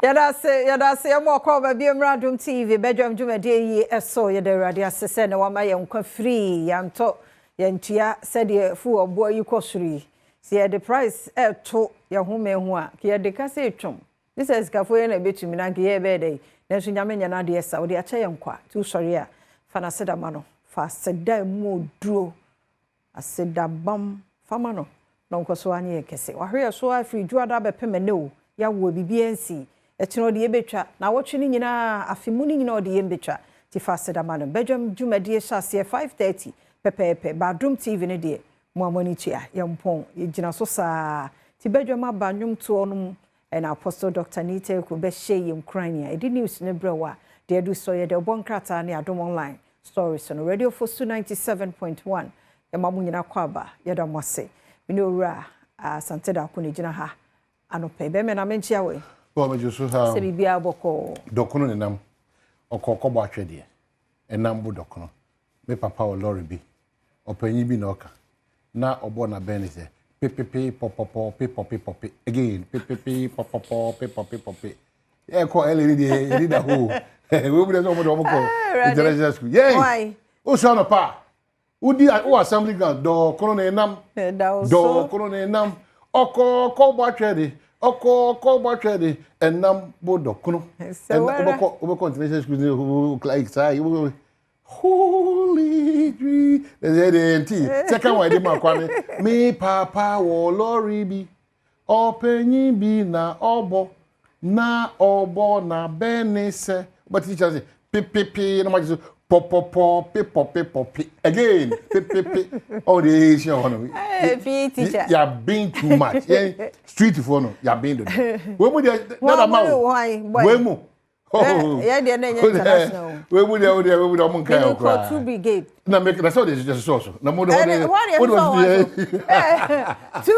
Yadase mo kwa ba bi Adom TV bedwam dwumade yi eso yederade asese na wama ye nkwa free yanto yantua sede fu obo yi kosuri se the price to ye home hu a ke ye de ka se twom this is ka fo ye na betumi na ke ye be dey na so nyame nya na de esa wo de acha ye nkwa tu sori a fa na seda ma no fa seda mu duro aseda bam fa ma no na nkoso anye kese wa hwe so afri juada be pemene o ya wo bibiansi etino de yebetwa na wotwe ni nyina afemu ni nyina ode yembetwa ti faseda madam bedwam dwumade hyase 5:30 pepepe ba Adom TV ne de mo amoni tua yempon yegina so saa ti bedwam abanyum to onum na apostle Dr. Nita ku be hye Ukraine edi news ne brewa de edu so ye de obonkrata ne Adom online stories on radio for 97.1 mamu nyina kwaba yeda mose mini owura asante da ko ne gina ha anope be me na menchia we Well, me just ha. Se bibia boko. Dokono ne nam. Okoko bo atwede. Enam bo dokono. Me papa o lorry bi. Opanyi bi na oka. Na obo na ben se. Pepepe popopo pepope. Again, pepepe popopo pepope. E ko ele di da ho. We bu de so mo do mo ko. International school. Yeah. Why? O so no pa. Udi o assembly ground dokono ne nam. Dokono ne nam. Okoko bo atwede. Oko bachede enam bodokuno oboko international school like say holy tree the second one dey makwane me papa wo lorry bi openyi bi na obo na benese but teacher say pipipi na maji popopo pepope again pipipi all the Asian one teacher you are being too much street for no you are being we mu there that amount we mu yeah there na international we mu there mon kan ko two brigade na make that's all this just so na mo two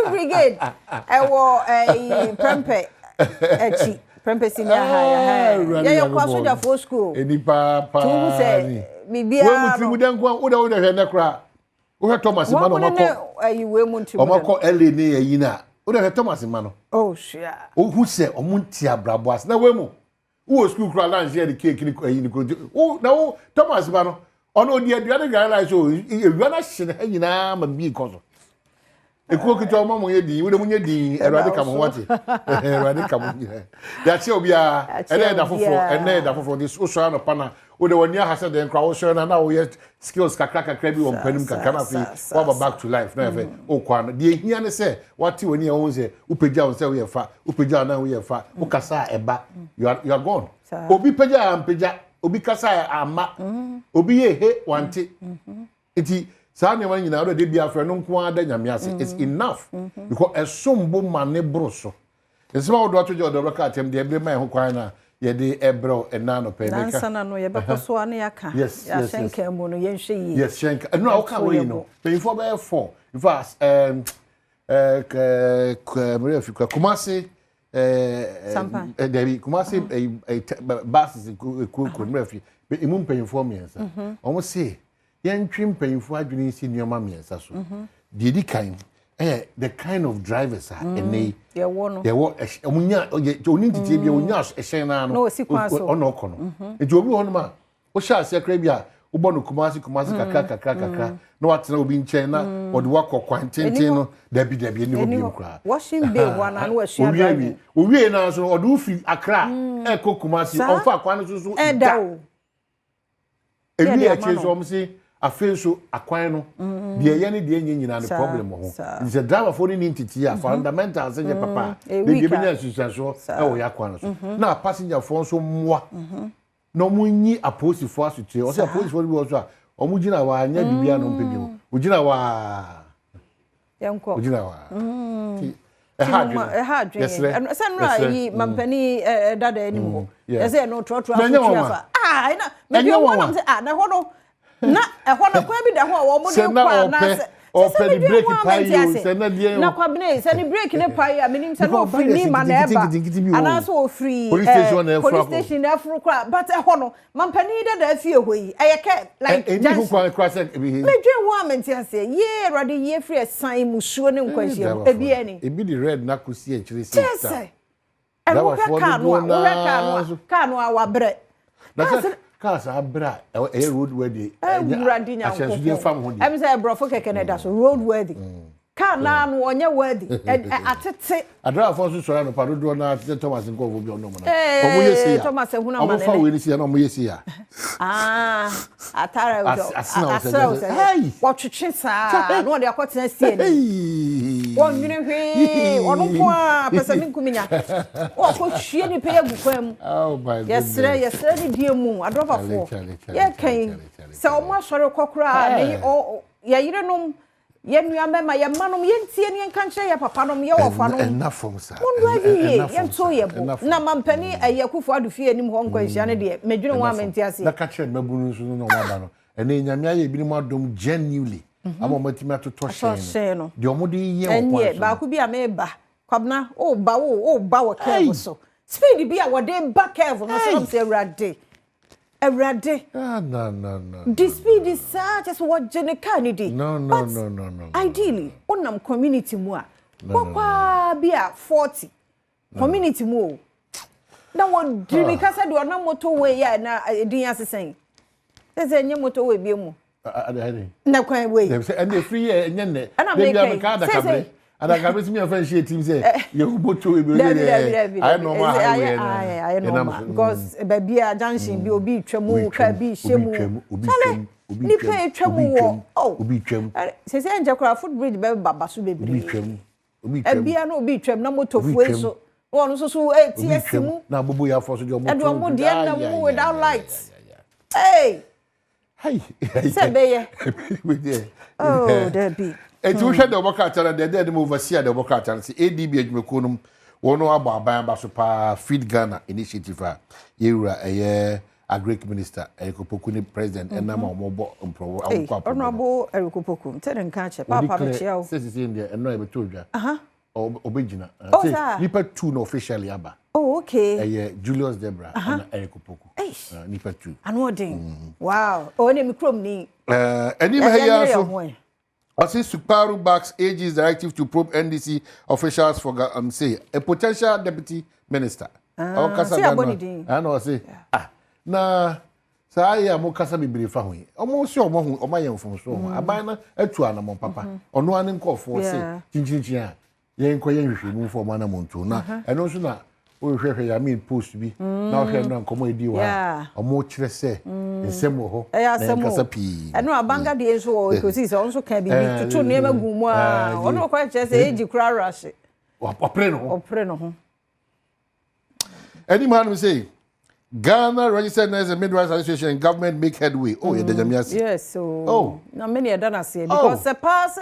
brigade e wo prempe echi Prempesi nya ha ya kwa soja for school eni papa tu se bibia we mu trimudan kwa wo da hwe na kra wo hwe Thomas ma no mako ayi we mu trimudan o mako ele ni ayi na wo da hwe Thomas ma no oh sure o hu se o mu ntia brabo as na we mu wo school kra lan share the cake ni ayi ni ko o na wo Thomas ma no ono di aduane ga la so ewiana hye na nyina ma bi ko so ekuo kitwa mo ye din wo de munye din erade ka mo wate erade ka mo ya che obia ene da foforo dis so no pana wo de wani ahase de nkra wo so na wo ye skills kakra bi wo mpanim kakra na fi wo back to life na fe o kwa na de hia ne se wate wani wo se upegya wo se wo ye fa upegya na wo ye fa wo kasa eba you are gone obi pegya ampegya obi kasa ama obi ye he wante iti Sani wani nyina de bia afre no nko ada nyame ase it's enough because esombo mane broso esema wo do atwo je do roka atem de ebre man ho kwan na ye de ebro ena no pe meka nansa na no ye bekoso ane yaka ya shenka mu no ye nhwe yi yes shenka no ka we no pe for be 4 in fact Maria Fikwa Kumasi Debi Kumasi basis ku Maria Fi be imum pe inform yensa omo say yentwim payinfo adwene si nioma miensa so de di kan the kind of drivers are ene they wo omunya oni titi bia onya ehyen na no ono kono enti obi ho no ma wo sha ase kra bia wo bo no Kumasi kakra na watena obi nchen na ode wakọ kwantenten no dabi ni obi nkra washing bay wana no wasua owie na so ode ufi akra ko Kumasi onfa kwan so edawo ewi eche so omsi afenso akwan no de ye ne de nyina ne problem ho is a driver for ni entity ya fundamental say papa de be nya susanso e wo yakwan so na passenger for so moa no munyi aposi for asute o say aposi for bi so a o mu gina wa anya bibia no mpebio o gina wa yanko o gina wa sanra yi mampani dada animu ese no trotro afutua na me bi won am say na ho no na ehọ na kwa bi da ho wo mu de kwa na o pe di break pa you say na dia na kwabene say ni break ne pa ya menim say no free ni ma na eba ana so free police station na afro kwa but e ho no mampani da fie hoyi eyeke like just who kwa cross me dwen wo amentiase ye rade ye free sign musuo ne nkwahia ebi ani ebi di red na kusi e chiri sister that was for the kanu awabre Cars abra a road worthy. Ashansuye fam ho di. Em say brofo keke na da so road worthy. Car na no onye worthy. Atete. Adra for so sora no parodo na atete Thomas nko obo bi ono mo na. Omo yesi ya. Thomas ehuna ma na. Omo fa we ni si ya na omo yesi ya. Atara udo. Asira. Hey. Wotwetwe saa. No de akotena sie ni. Won nwene hwe. Ono ko a pesa ni nkuminya. O ko hwie ni pe agukwam. Oh my goodness. Yesre ni die mu adrofafo. Ye kan. Se omo asore kokora na ye yirenom ye nuamema ye manom ye ntie ne nkanche ye papa nom ye wofanom enafom sa ye nto ye bo na mampani ayakufo adufie anim ho nkwanhia ne de medwene wa mentiase na ka kire mabunu nso no waba no ene nyame aye bi ni madom genuinely ama matimi atoto hyen no de omo de ye wo kwa ba ku bi ameba kwabna o ba wo curve so speed bi a wo de ba curve no so say rade Agradaa. No. The speed is such as what Jenica needed. No. Ideally, onam community mua. Kwa bia 40. Community mu. Na what Jenica said you are not motorway ya na din asesen. There's a new motorway bi mu. Na kwa way. And the free nyenne. They be ka da kabre. Ada kabre si me friend share team say you motorway bi dey. I know my highway. I know because baby a junction bi obi twemu ka bi hyemu. Ni pe twemu wo. Obi twem. Se se anja kra foot bridge be baba so bebre. Obi twem. Ebia na obi twem na motofu eso. Won so TS mu. Na bobo ya for so jo motor. And one more the end na without lights. Hey. Say be oh, there be. And you had the work out and the dead move overseer the work out and say ADB Edmekunum, one about Bamba Super Feed Ghana initiative. Yera a year a great minister, a Kopokuni president, and Nama Mobo Honorable Erikopokum, tell and catch a papa says it's in there and no able to original. Nipa 2 officially Abba. Oh, okay. A year Julius Debra and Erikopoku. Nipa 2. And what ding? Wow. Oh, name Chrome ni. Anyway, I say Suparu backs AG's directive to probe NDC officials for say a potential deputy minister. I know say na say I mo kasa bibiri fa ho. Omo se omo hu omo yem fom so. Aban na atu anamon papa. Ono ane nkofo say chinchin a ye nko ye hwehwe mu fo mo na montu na eno so na o hwehwe ya mean post bi na hwehwe na nkomo edi wa omo kire se nsem wo ho na kasa pi eno abanga de enso o ekosi se onso ka bibi tutu ne magumu a ono kwa kire se eji kura rush opre no ho any man we say Ghana registered as a midwives association and government make headway. Oh, yes, so na many are done say because the pass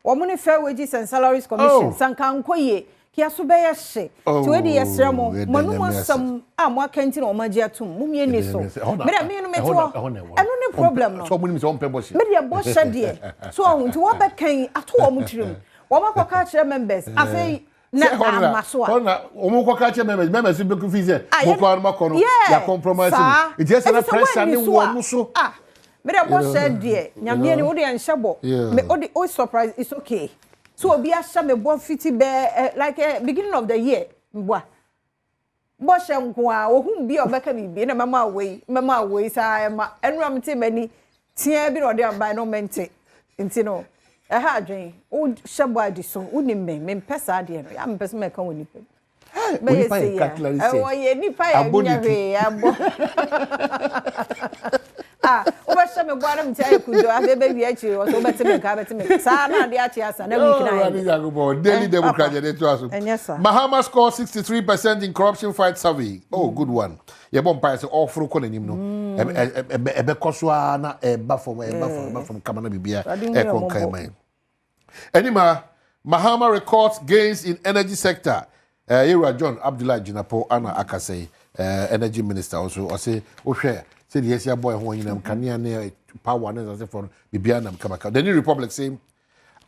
woman fair wages and salaries commission sankankoye kia so be hye to we dey yesremo manu asam amwa kanti na omaji atum mumie ni so me no meto eno ne problem no so munim so ompe bosse me dey bosse de so ohun ti wo be kan ato wo mutirim wo makoka kire members afei na amaso a ona omo ka kire members be ku fize mo kwa ma kono ya compromise it just na pressure ni wo mu so me dey bosse de nyamie ni wo dey anhyebo me o surprise it's okay. So obi asha me bon fiti be like beginning of the year mboa bo she nko a ohun bi obeka bibi na mama we sa ma enura mte mani tia bi no de environment ntino ha adwen o shebo adi so unim me pesa ade no ya me pesa me ka woni pe me say o ye ni pa ya nyawe abo obasha me gwara mti ayekudo abebe wi achi o so betime ka betime sa na de achi asa na week na daily democracy dey to aso Mahama score 63% in corruption fight survey. Oh, good one. Ye bon pa say all fro ko nanim no ebe koso na eba from kamana bibia e kon kai man. Anima Mahama records gains in energy sector. Yera John Abdullah Jinapo ana akase energy minister also o say o hwe say the Asia boy ho yinam kania ne power na say for bibia nam kamaka. The New Republic saying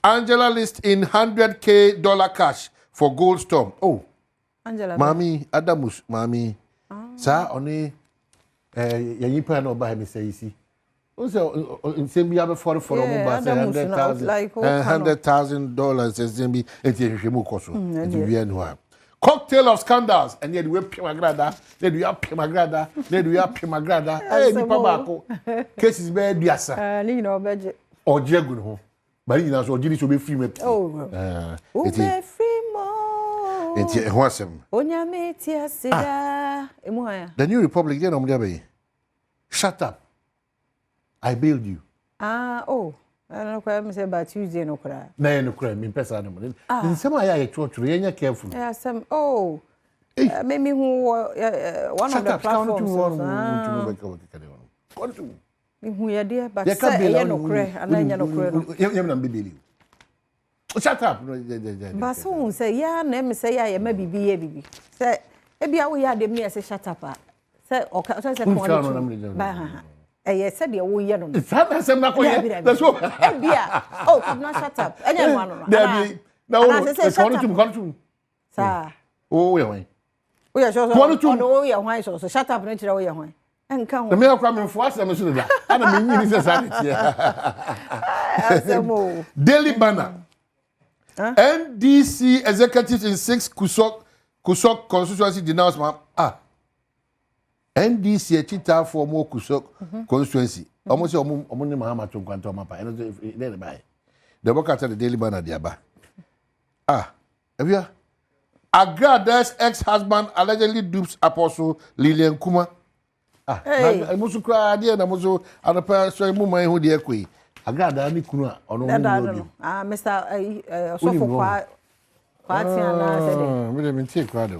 Angela list in $100K cash for gold storm. Oh. Angela. Mami, Adamus, mami. Sa oni yanyi pa na oba me say isi. O say nsem bi abefore for omo ba say $100,000 nsem bi enti hwehwe mu koso. Enti wi anu a. Cocktail of scandals and yet we pim Agradaa, then we have pim Agradaa, then we have pim Agradaa. Eh nipa ba ko. Cases be duasa. Ni no beje. Ojegun ho. Bari nyina so ogiri so be free me. Oh. Eti free mo. Enti ehwasem. Onyame ti asida. Emu haya. The New Republic dey no mo dey. Shut up. I bailed you. Oh. I don't know me say about Tuesday no kra. Na no kra me pesa no mo. Nsem aya ye church yenya careful. Yeah, some make me who one of the platforms. Who ya dear but say no kra and no kra. Yem na be believe. Shut up. But so say ya na me say ya ma bibi. Say e bia wo ya de me say shut up. Say o say come yes, said the way no. It's not some na koye. That's what. Bia. Oh, could not shut up. Any one no. There no. Come. Sir. Oh, we. We are sure. No, we are why so shut up no tire we are why. Enka ho. The me akwa me fo asem so da. Ana me nyini se sanity. Asemo. Daily banner. NDC executives in 6 Kusok constituency denouncement. NDC chita for more Kusok constituency. Almost omo ni Mahama to kwanto mapa. Eno dey buy. The work at the Daily Banner diaba. Evia. Agradaa's ex-husband allegedly dupes Apostle Lilian Kuma. I musu kra dia na musu anapa so mu man hu de ekoi. Agradaa ni kunu a ono mu. Mr. Sofo kwa Party and I said, we take crowd.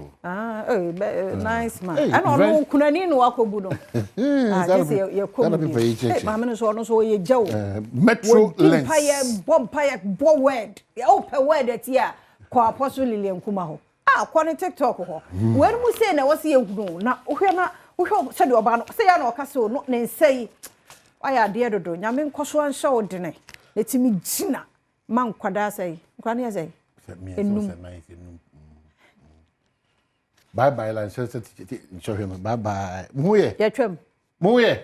Nice man. I don't know, Kunani no Wakobu. Metro Lens. Bompire, word. The open word that here, Kwa Apostle Lilian Kumaho. Quality TikTok. When we say, I was here, now, who said your ban, say, I know, Castle, not then say, I are dear to do. Yamin Koswan show dinner. Let me Gina. Man Quada say, Grania say. Bye bye, Lancaster. Show him. Bye bye. Muye. Yachum. Muye.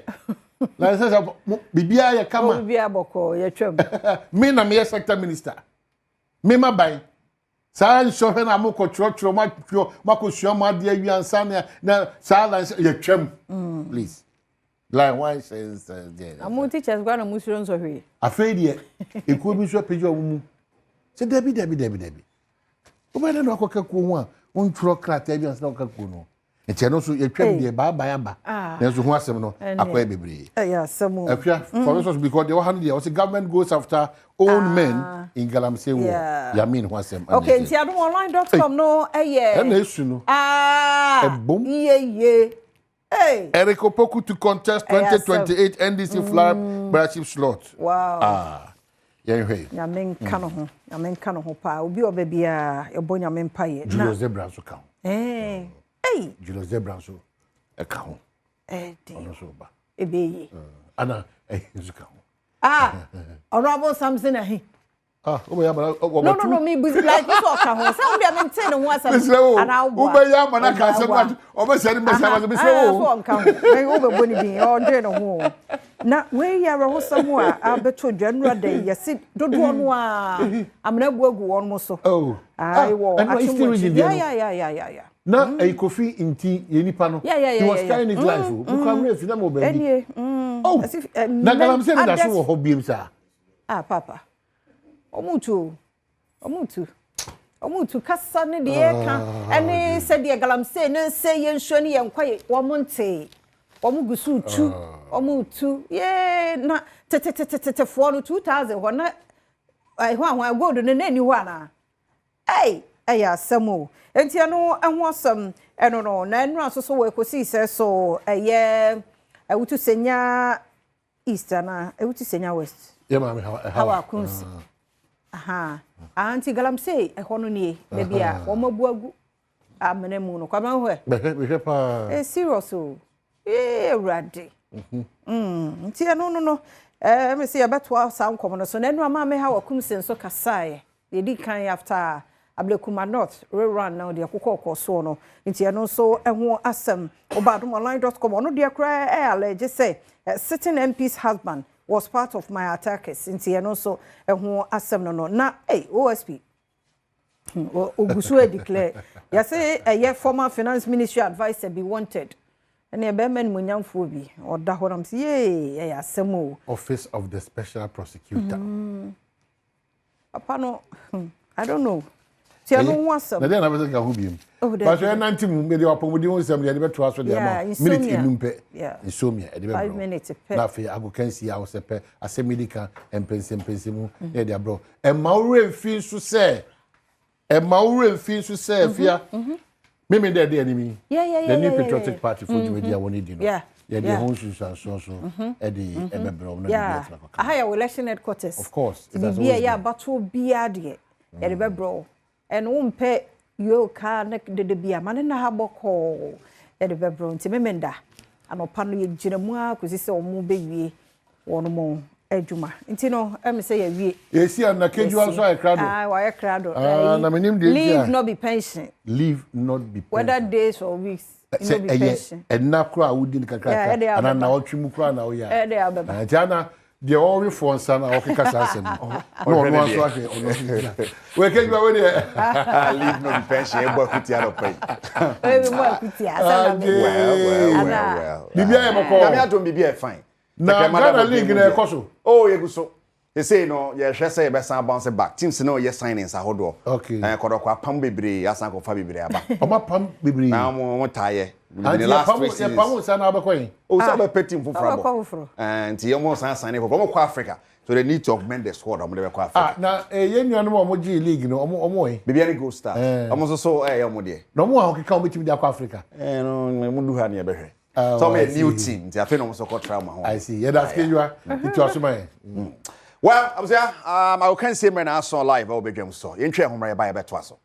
Lancaster. Bibia ya kama. Bibia boko. Yachum. Me na me sector minister. Me ma bye. Sa show him na mo ko chro ma ko sua ma de awi ansa na sa Lancaster yachum. Please. Line one says there. Amu teachers gwa na musuro nso hwe. Afei de e ko bi so page omu. Se Debbie. Oba na akoka ku ho a on tro krata bi ansa na akoka ku no. Eche no so yetwam de ba aba. Na so ho asem no akoya bebre. Yeah, some. Afia for us because the 100 years the government goes after own men in Galamsey war. Ya mean ho asem. Okay, nti adomonline.com no e na esu no. Yeah. Hey. Eric Opoku to contest 2028 NDC flagship slot. Wow. Yenhwe. Nyamen ka no ho pa. Obi obabia ebo nyamen paye. Julius Zebra so ka ho. Hey. Julius Zebra so e ka ho. Di. Ono so ba. Ebeye. Ana so ka ho. Honorable Samson ahi. Oba ya bana No, me busy like this or ka ho. Say we maintain ho asem. Ana oba ya bana ka asem what. Oba say me say me say so ka ho. Me oba boni bi o dwe no ho. Na we ya ro samu a abeto January day yesi dodo no a amna buagu won mo so. Wo yeah. Na e kofi inti ye nipa no. He was carrying his life. Buka amre fi na mo ba bi. Na Galamsey na so wo hobiem sa. Papa. Omutu kasa ne de ka ene se de Galamsey ne se ye nsuo ne ye nkwaye wo monte. Omugusu tu omutu ye na tete for 2000 hona hwan gold ne na ni hwa na ya samo enti ano ehwo asam eno no na enu asoso we kosi se so eye ewutu senya east na ewutu senya west ye ma me hawa kunsi anti Galamsey ehono nie be bia wo mabuagu amene mu no kwama hwe be pa serious o Radi. Nti no Me say abeto sound komo no so na enu ama me ha wakum senso kasae ye di kan after ablekuma north rerun now de akokɔ so no nti eno so eho asem obadomonline.com ono de kra allege say sitting MP's husband was part of my attackers nti eno so eho asem no na OSP ogusu declare ya say a former finance ministry advisor be wanted and e be men munyamfo bi oda honam say asem office of the special prosecutor papa no I don't know. See, I don't want some. Na dey na be ka hu biem. But so 90 mu me dey opomudi won sem dey be to aso dey ma. Minute inumpe. Insomnia e dey be 5 minutes per. Na fe ago kan si a wo sepe asemedika empensempensem mu dey dey bro. E ma wure mfi nso se. E ma wure mfi nso se fia. Me dey dey enemy. The New Patriotic Party for Jumedi a woni di no. Yeah, the home so e dey e be bro no dey. Yeah. I have election headquarters. Of course. It is yeah, battle bia dey. E dey be bro. And umpe yo ka na de bia mane na ha boko e de bebro nti memenda anopa no ye giremu akosi se omo bewie wono mo adwuma nti no em se ye wie esi na kejuwa so Agradaa wa Agradaa na menim de leave not be pension whether days or weeks no be pension e na kro a wudi ni kakra ana na otwimu kro na wo ya e de abeba nti ana de all for son na okeka sasem no no so ake we kejuwa we de leave no be pension e gba kuti alo pay we gba kuti asa na well bibia e moko na me Adom bibia e fine na Ghana league na ekoso oh ye guso they say no ye hwe say be san bounce back teams no ye signings ahodo okay kodokwa pam bebre asan ko fa bebre aba oma pam bebre na mo taye the last 3 seasons pam san na abakwan o sa be petim fufrabo and ye mo san sign for mo Africa so they need to augment the squad am dey kwa Africa na ye nuanu mo G league no omo bibia ni go star omo so ye mo de no mo ahokeka mo timi dey kwa Africa no mo du ha ne be hwe so me new team ti afi no mo so ko trauma ho I see yeah that's kejuwa it was my well I was I can say me na so live I will be game so ye ntwe ho mra ye ba ye beto aso